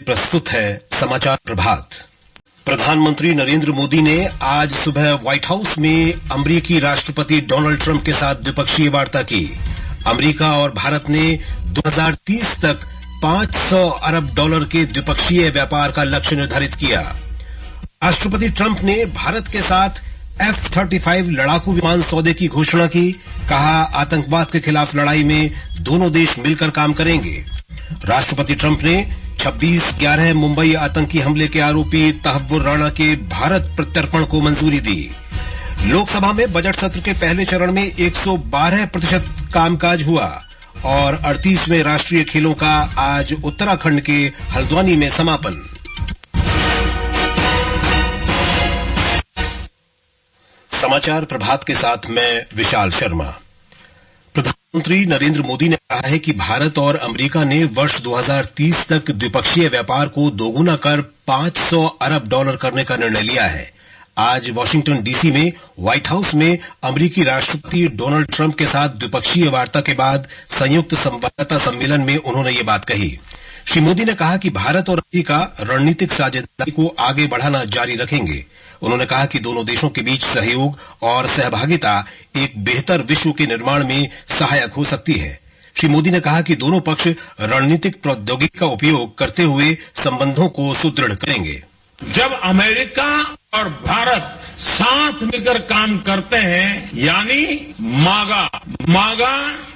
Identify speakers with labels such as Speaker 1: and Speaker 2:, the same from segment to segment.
Speaker 1: प्रस्तुत है समाचार प्रभात। प्रधानमंत्री नरेंद्र मोदी ने आज सुबह व्हाइट हाउस में अमेरिकी राष्ट्रपति डोनाल्ड ट्रंप के साथ द्विपक्षीय वार्ता की। अमेरिका और भारत ने 2030 तक $500 अरब के द्विपक्षीय व्यापार का लक्ष्य निर्धारित किया। राष्ट्रपति ट्रंप ने भारत के साथ F-35 लड़ाकू विमान सौदे की घोषणा की। कहा, आतंकवाद के खिलाफ लड़ाई में दोनों देश मिलकर काम करेंगे। राष्ट्रपति ट्रंप ने 26/11 मुंबई आतंकी हमले के आरोपी तहव्वुर राणा के भारत प्रत्यर्पण को मंजूरी दी। लोकसभा में बजट सत्र के पहले चरण में 112% कामकाज हुआ और 38वें राष्ट्रीय खेलों का आज उत्तराखंड के हल्द्वानी में समापन। समाचार प्रभात के साथ मैं विशाल शर्मा। प्रधानमंत्री नरेंद्र मोदी ने कहा है कि भारत और अमेरिका ने वर्ष 2030 तक द्विपक्षीय व्यापार को दोगुना कर $500 अरब करने का निर्णय लिया है। आज वाशिंगटन डीसी में व्हाइट हाउस में अमेरिकी राष्ट्रपति डोनाल्ड ट्रंप के साथ द्विपक्षीय वार्ता के बाद संयुक्त संवाददाता सम्मेलन में उन्होंने ये बात कही। श्री मोदी ने कहा कि भारत और अमेरिका रणनीतिक साझेदारी को आगे बढ़ाना जारी रखेंगे। उन्होंने कहा कि दोनों देशों के बीच सहयोग और सहभागिता एक बेहतर विश्व के निर्माण में सहायक हो सकती है। श्री मोदी ने कहा कि दोनों पक्ष रणनीतिक प्रौद्योगिकी का उपयोग करते हुए संबंधों को सुदृढ़ करेंगे।
Speaker 2: जब अमेरिका और भारत साथ मिलकर काम करते हैं, यानी मागा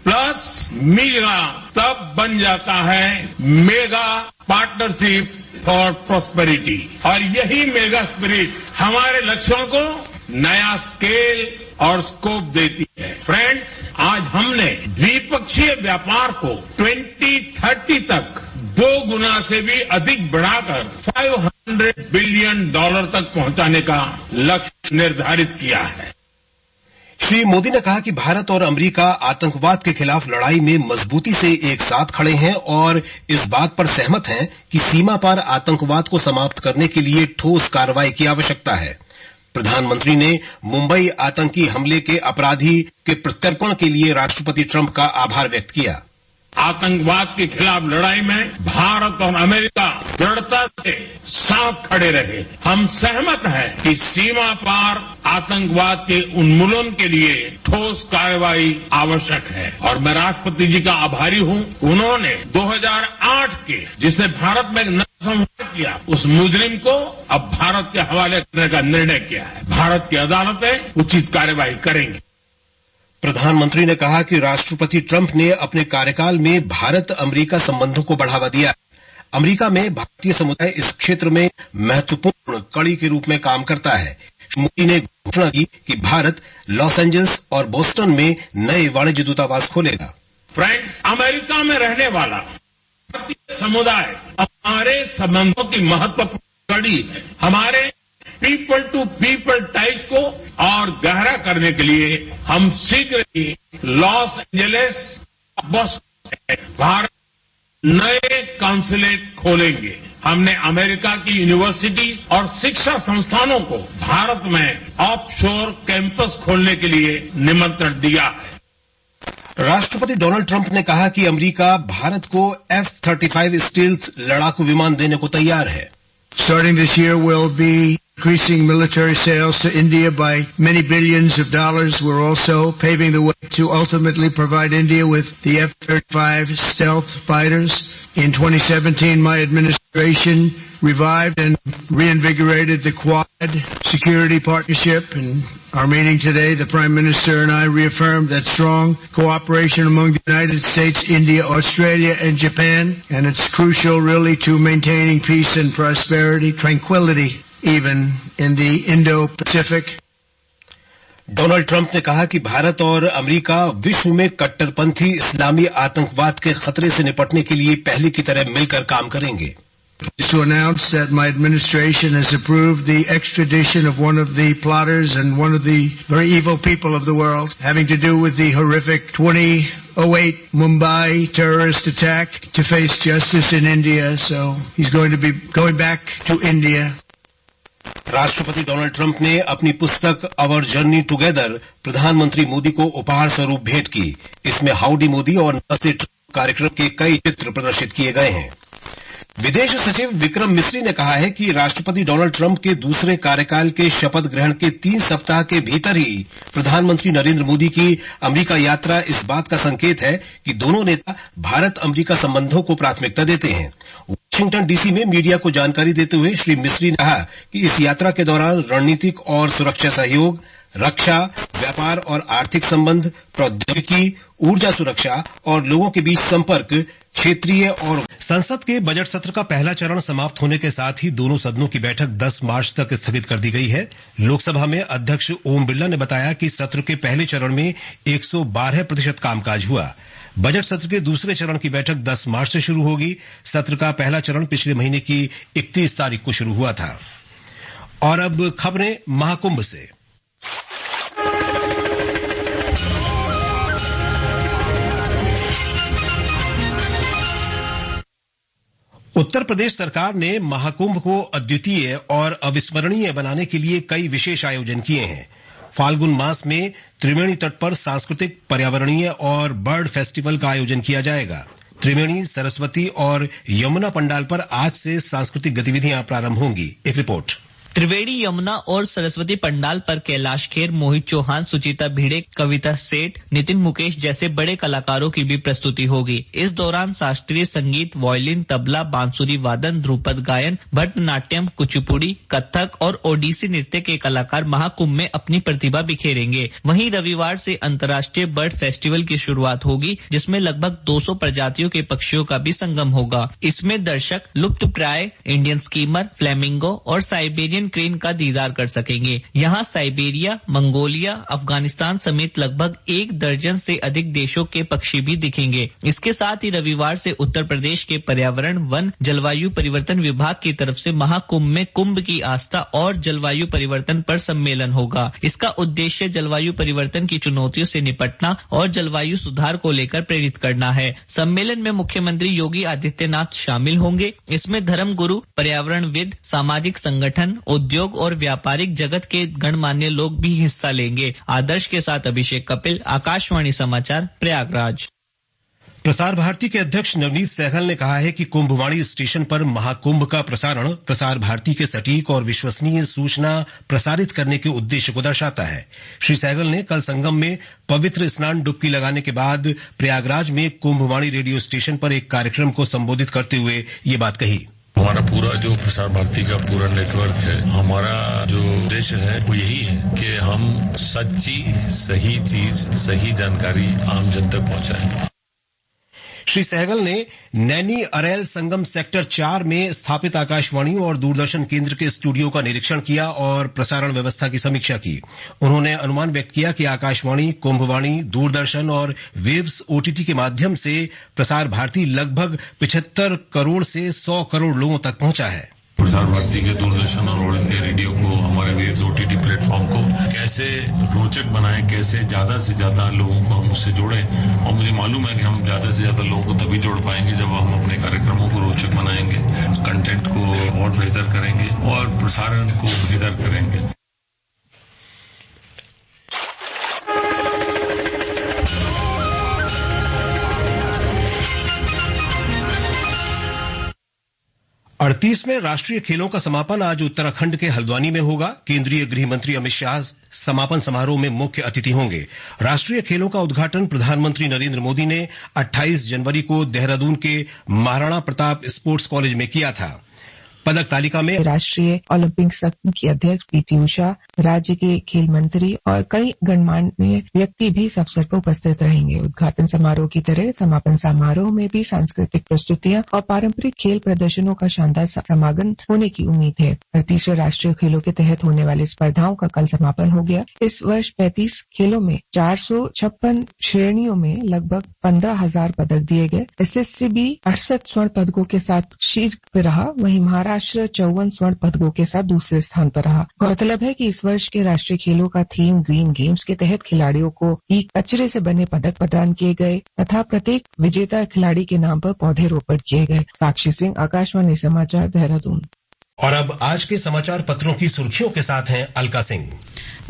Speaker 2: प्लस मीगा, तब बन जाता है मेगा पार्टनरशिप फॉर प्रॉस्पेरिटी। और यही मेगा स्पिरिट हमारे लक्ष्यों को नया स्केल और स्कोप देती है। फ्रेंड्स, आज हमने द्विपक्षीय व्यापार को 2030 तक 2 गुना से भी अधिक बढ़ाकर $500 बिलियन तक पहुंचाने का लक्ष्य निर्धारित किया है।
Speaker 1: श्री मोदी ने कहा कि भारत और अमेरिका आतंकवाद के खिलाफ लड़ाई में मजबूती से एक साथ खड़े हैं और इस बात पर सहमत हैं कि सीमा पार आतंकवाद को समाप्त करने के लिए ठोस कार्रवाई की आवश्यकता है। प्रधानमंत्री ने मुंबई आतंकी हमले के अपराधी के प्रत्यर्पण के लिए राष्ट्रपति ट्रंप का आभार व्यक्त किया।
Speaker 2: आतंकवाद के खिलाफ लड़ाई में भारत और अमेरिका दृढ़ता से साथ खड़े रहे। हम सहमत हैं कि सीमा पार आतंकवाद के उन्मूलन के लिए ठोस कार्रवाई आवश्यक है और मैं राष्ट्रपति जी का आभारी हूं। उन्होंने 2008 के जिसने भारत में नरसंहार किया, उस मुजरिम को अब भारत के हवाले करने का निर्णय किया है। भारत की अदालतें उचित कार्रवाई करेंगी।
Speaker 1: प्रधानमंत्री ने कहा कि राष्ट्रपति ट्रंप ने अपने कार्यकाल में भारत अमेरिका संबंधों को बढ़ावा दिया। अमेरिका में भारतीय समुदाय इस क्षेत्र में महत्वपूर्ण कड़ी के रूप में काम करता है। श्री मोदी ने घोषणा की कि भारत लॉस एंजल्स और बोस्टन में नए वाणिज्य दूतावास खोलेगा।
Speaker 2: फ्रेंड्स, अमेरिका में रहने वाला भारतीय समुदाय हमारे संबंधों की महत्वपूर्ण कड़ी है। हमारे पीपल टू पीपल टाइज को और गहरा करने के लिए हम शीघ्र ही लॉस एंजलिस बोस्टन भारत नए काउंसलेट खोलेंगे। हमने अमेरिका की यूनिवर्सिटी और शिक्षा संस्थानों को भारत में ऑफशोर कैंपस खोलने के लिए निमंत्रण दिया है।
Speaker 1: राष्ट्रपति डोनाल्ड ट्रंप ने कहा कि अमेरिका भारत को F-35 स्टील्थ लड़ाकू विमान देने को तैयार है।
Speaker 3: Starting this year, we'll be increasing military sales to India by many billions of dollars. We're also paving the way to ultimately provide India with the F-35 stealth fighters. In 2017, my administration revived and reinvigorated the Quad security partnership. In our meeting today, the Prime Minister and I reaffirmed that strong cooperation among the United States, India, Australia, and Japan. And it's crucial, really, to maintaining peace and prosperity, tranquility, even in the Indo-Pacific.
Speaker 1: Donald Trump ने कहा कि भारत और America विश्व में कट्टरपंथी इस्लामी आतंकवाद के खतरे से निपटने के लिए पहले की तरह मिलकर काम करेंगे।
Speaker 3: To announce that my administration has approved the extradition of one of the plotters and one of the very evil people of the world, having to do with the horrific 2008 Mumbai terrorist attack, to face justice in India. So he's going to be going back to India.
Speaker 1: राष्ट्रपति Donald Trump ने अपनी पुस्तक our journey together प्रधानमंत्री मोदी को उपहार स्वरूप भेंट की। इसमें हाउडी मोदी और नमस्ते ट्रंप कार्यक्रम के कई चित्र प्रदर्शित किए गए हैं। विदेश सचिव विक्रम मिस्री ने कहा है कि राष्ट्रपति डोनाल्ड ट्रंप के दूसरे कार्यकाल के शपथ ग्रहण के 3 सप्ताह के भीतर ही प्रधानमंत्री नरेंद्र मोदी की अमेरिका यात्रा इस बात का संकेत है कि दोनों नेता भारत अमेरिका संबंधों को प्राथमिकता देते हैं। वाशिंगटन डीसी में मीडिया को जानकारी देते हुए श्री मिस्री ने कहा कि इस यात्रा के दौरान रणनीतिक और सुरक्षा सहयोग, रक्षा, व्यापार और आर्थिक संबंध, प्रौद्योगिकी, ऊर्जा सुरक्षा और लोगों के बीच संपर्क, क्षेत्रीय और संसद के बजट सत्र का पहला चरण समाप्त होने के साथ ही दोनों सदनों की बैठक 10 मार्च तक स्थगित कर दी गई है। लोकसभा में अध्यक्ष ओम बिरला ने बताया कि सत्र के पहले चरण में 112% कामकाज हुआ। बजट सत्र के दूसरे चरण की बैठक 10 मार्च से शुरू होगी। सत्र का पहला चरण पिछले महीने की 31 तारीख को शुरू हुआ था। और अब खबरें महाकुंभ से। उत्तर प्रदेश सरकार ने महाकुंभ को अद्वितीय और अविस्मरणीय बनाने के लिए कई विशेष आयोजन किए हैं। फाल्गुन मास में त्रिवेणी तट पर सांस्कृतिक, पर्यावरणीय और बर्ड फेस्टिवल का आयोजन किया जाएगा। त्रिवेणी, सरस्वती और यमुना पंडाल पर आज से सांस्कृतिक गतिविधियां प्रारंभ होंगी। एक रिपोर्ट।
Speaker 4: त्रिवेणी, यमुना और सरस्वती पंडाल पर कैलाश खेर, मोहित चौहान, सुचिता भिड़े, कविता सेठ, नितिन मुकेश जैसे बड़े कलाकारों की भी प्रस्तुति होगी। इस दौरान शास्त्रीय संगीत, वायलिन, तबला, बांसुरी वादन, ध्रुपद गायन, भरतनाट्यम, कुचिपुड़ी, कथक और ओडिसी नृत्य के कलाकार महाकुंभ में अपनी प्रतिभा बिखेरेंगे। वहीं रविवार से अंतर्राष्ट्रीय बर्ड फेस्टिवल की शुरुआत होगी, जिसमें लगभग 200 प्रजातियों के पक्षियों का भी संगम होगा। इसमें दर्शक लुप्तप्राय इंडियन स्कीमर, फ्लेमिंगो और साइबेरियन क्रेन का दीदार कर सकेंगे। यहाँ साइबेरिया, मंगोलिया, अफगानिस्तान समेत लगभग 1 दर्जन से अधिक देशों के पक्षी भी दिखेंगे। इसके साथ ही रविवार से उत्तर प्रदेश के पर्यावरण, वन, जलवायु परिवर्तन विभाग की तरफ से महाकुंभ में कुंभ की आस्था और जलवायु परिवर्तन पर सम्मेलन होगा। इसका उद्देश्य जलवायु परिवर्तन की चुनौतियों से निपटना और जलवायु सुधार को लेकर प्रेरित करना है। सम्मेलन में मुख्यमंत्री योगी आदित्यनाथ शामिल होंगे। इसमें धर्मगुरु, पर्यावरणविद, सामाजिक संगठन, उद्योग और व्यापारिक जगत के गणमान्य लोग भी हिस्सा लेंगे। आदर्श के साथ अभिषेक कपिल, आकाशवाणी समाचार, प्रयागराज।
Speaker 1: प्रसार भारती के अध्यक्ष नवनीत सहगल ने कहा है कि कुंभवाणी स्टेशन पर महाकुंभ का प्रसारण प्रसार भारती के सटीक और विश्वसनीय सूचना प्रसारित करने के उद्देश्य को दर्शाता है। श्री सहगल ने कल संगम में पवित्र स्नान डुबकी लगाने के बाद प्रयागराज में कुंभवाणी रेडियो स्टेशन पर एक कार्यक्रम को संबोधित करते हुए ये बात कही।
Speaker 5: हमारा पूरा जो प्रसार भारती का पूरा नेटवर्क है, हमारा जो उद्देश्य है वो यही है कि हम सच्ची, सही चीज, सही जानकारी आम जन तक पहुंचाएं।
Speaker 1: श्री सहगल ने नैनी अरैल संगम सेक्टर 4 में स्थापित आकाशवाणी और दूरदर्शन केंद्र के स्टूडियो का निरीक्षण किया और प्रसारण व्यवस्था की समीक्षा की। उन्होंने अनुमान व्यक्त किया कि आकाशवाणी, कुंभवाणी, दूरदर्शन और वेव्स ओटीटी के माध्यम से प्रसार भारती लगभग 75 करोड़ से 100 करोड़ लोगों तक पहुंचा है।
Speaker 5: प्रसार भारती के दूरदर्शन और ऑल इंडिया रेडियो को, हमारे वेव्स ओटीटी प्लेटफॉर्म को कैसे रोचक बनाएं, कैसे ज्यादा से ज्यादा लोगों को हम उससे जोड़ें। और मुझे मालूम है कि हम ज्यादा से ज्यादा लोगों को तभी जोड़ पाएंगे जब हम अपने कार्यक्रमों को रोचक बनाएंगे, कंटेंट को और बेहतर करेंगे और प्रसारण को बेहतर करेंगे। में राष्ट्रीय खेलों का समापन आज उत्तराखंड के हल्द्वानी में होगा। केंद्रीय गृह मंत्री अमित शाह समापन समारोह में मुख्य अतिथि होंगे। राष्ट्रीय खेलों का उद्घाटन प्रधानमंत्री नरेंद्र मोदी ने 28 जनवरी को देहरादून के महाराणा प्रताप स्पोर्ट्स कॉलेज में किया था। पदक तालिका में
Speaker 6: राष्ट्रीय ओलंपिक संघ की अध्यक्ष पीटी उषा, राज्य के खेल मंत्री और कई गणमान्य व्यक्ति भी इस अवसर पर उपस्थित रहेंगे। उद्घाटन समारोह की तरह समापन समारोह में भी सांस्कृतिक प्रस्तुतियां और पारंपरिक खेल प्रदर्शनों का शानदार समागम होने की उम्मीद है। 38वें राष्ट्रीय खेलों के तहत होने वाली स्पर्धाओं का कल समापन हो गया। इस वर्ष 35 खेलों में 456 श्रेणियों में लगभग 15,000 पदक दिए गए। एसएससीबी 68 स्वर्ण पदकों के साथ शीर्ष पर रहा, वहीं महाराष्ट्र 54 स्वर्ण पदकों के साथ दूसरे स्थान पर रहा। गौरतलब है कि इस वर्ष के राष्ट्रीय खेलों का थीम ग्रीन गेम्स के तहत खिलाड़ियों को ई कचरे से बने पदक प्रदान किए गए तथा प्रत्येक विजेता खिलाड़ी के नाम पर पौधे रोपण किए गए। साक्षी सिंह, आकाशवाणी समाचार, देहरादून।
Speaker 1: और अब आज के समाचार पत्रों की सुर्खियों के साथ हैं अलका सिंह।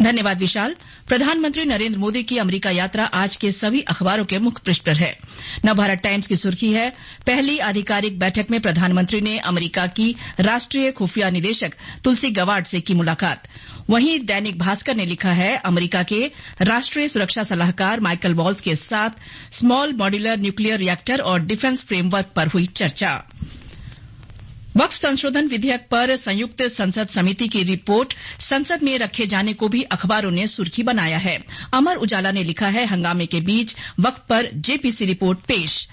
Speaker 7: धन्यवाद विशाल। प्रधानमंत्री नरेंद्र मोदी की अमेरिका यात्रा आज के सभी अखबारों के मुख्य पृष्ठ पर है। नवभारत टाइम्स की सुर्खी है, पहली आधिकारिक बैठक में प्रधानमंत्री ने अमेरिका की राष्ट्रीय खुफिया निदेशक तुलसी गवार्ड से की मुलाकात। वहीं दैनिक भास्कर ने लिखा है, अमेरिका के राष्ट्रीय सुरक्षा सलाहकार माइकल वॉल्स के साथ स्मॉल मॉड्यूलर न्यूक्लियर रिएक्टर और डिफेंस फ्रेमवर्क पर हुई चर्चा। वक्फ संशोधन विधेयक पर संयुक्त संसद समिति की रिपोर्ट संसद में रखे जाने को भी अखबारों ने सुर्खी बनाया है। अमर उजाला ने लिखा है, हंगामे के बीच वक्फ पर जेपीसी रिपोर्ट पेश।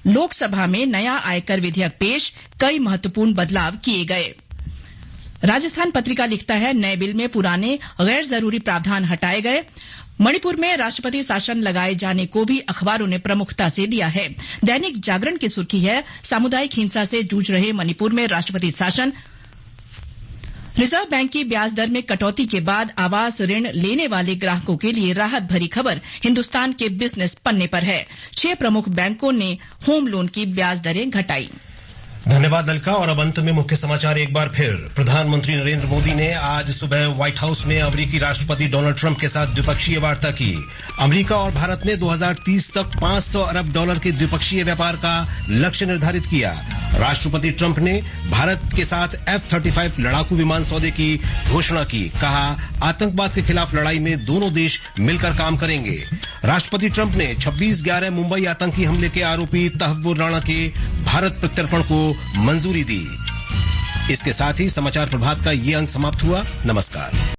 Speaker 7: लोकसभा में नया आयकर विधेयक पेश, कई महत्वपूर्ण बदलाव किए गए। राजस्थान पत्रिका लिखता है, नए बिल में पुराने गैर जरूरी प्रावधान हटाए गए। मणिपुर में राष्ट्रपति शासन लगाए जाने को भी अखबारों ने प्रमुखता से दिया है। दैनिक जागरण की सुर्खी है, सामुदायिक हिंसा से जूझ रहे मणिपुर में राष्ट्रपति शासन। रिजर्व बैंक की ब्याज दर में कटौती के बाद आवास ऋण लेने वाले ग्राहकों के लिए राहत भरी खबर हिन्दुस्तान के बिजनेस पन्ने पर है। 6 प्रमुख बैंकों ने होम लोन की ब्याज दरें घटाई।
Speaker 1: धन्यवाद अलका। और अब अंत में मुख्य समाचार एक बार फिर। प्रधानमंत्री नरेंद्र मोदी ने आज सुबह व्हाइट हाउस में अमेरिकी राष्ट्रपति डोनाल्ड ट्रंप के साथ द्विपक्षीय वार्ता की। अमेरिका और भारत ने 2030 तक $500 अरब के द्विपक्षीय व्यापार का लक्ष्य निर्धारित किया। राष्ट्रपति ट्रंप ने भारत के साथ F-35 लड़ाकू विमान सौदे की घोषणा की। कहा, आतंकवाद के खिलाफ लड़ाई में दोनों देश मिलकर काम करेंगे। राष्ट्रपति ट्रंप ने 26/11 मुंबई आतंकी हमले के आरोपी तहव्वुर राणा के भारत प्रत्यर्पण को मंजूरी दी। इसके साथ ही समाचार प्रभात का ये अंक समाप्त हुआ। नमस्कार।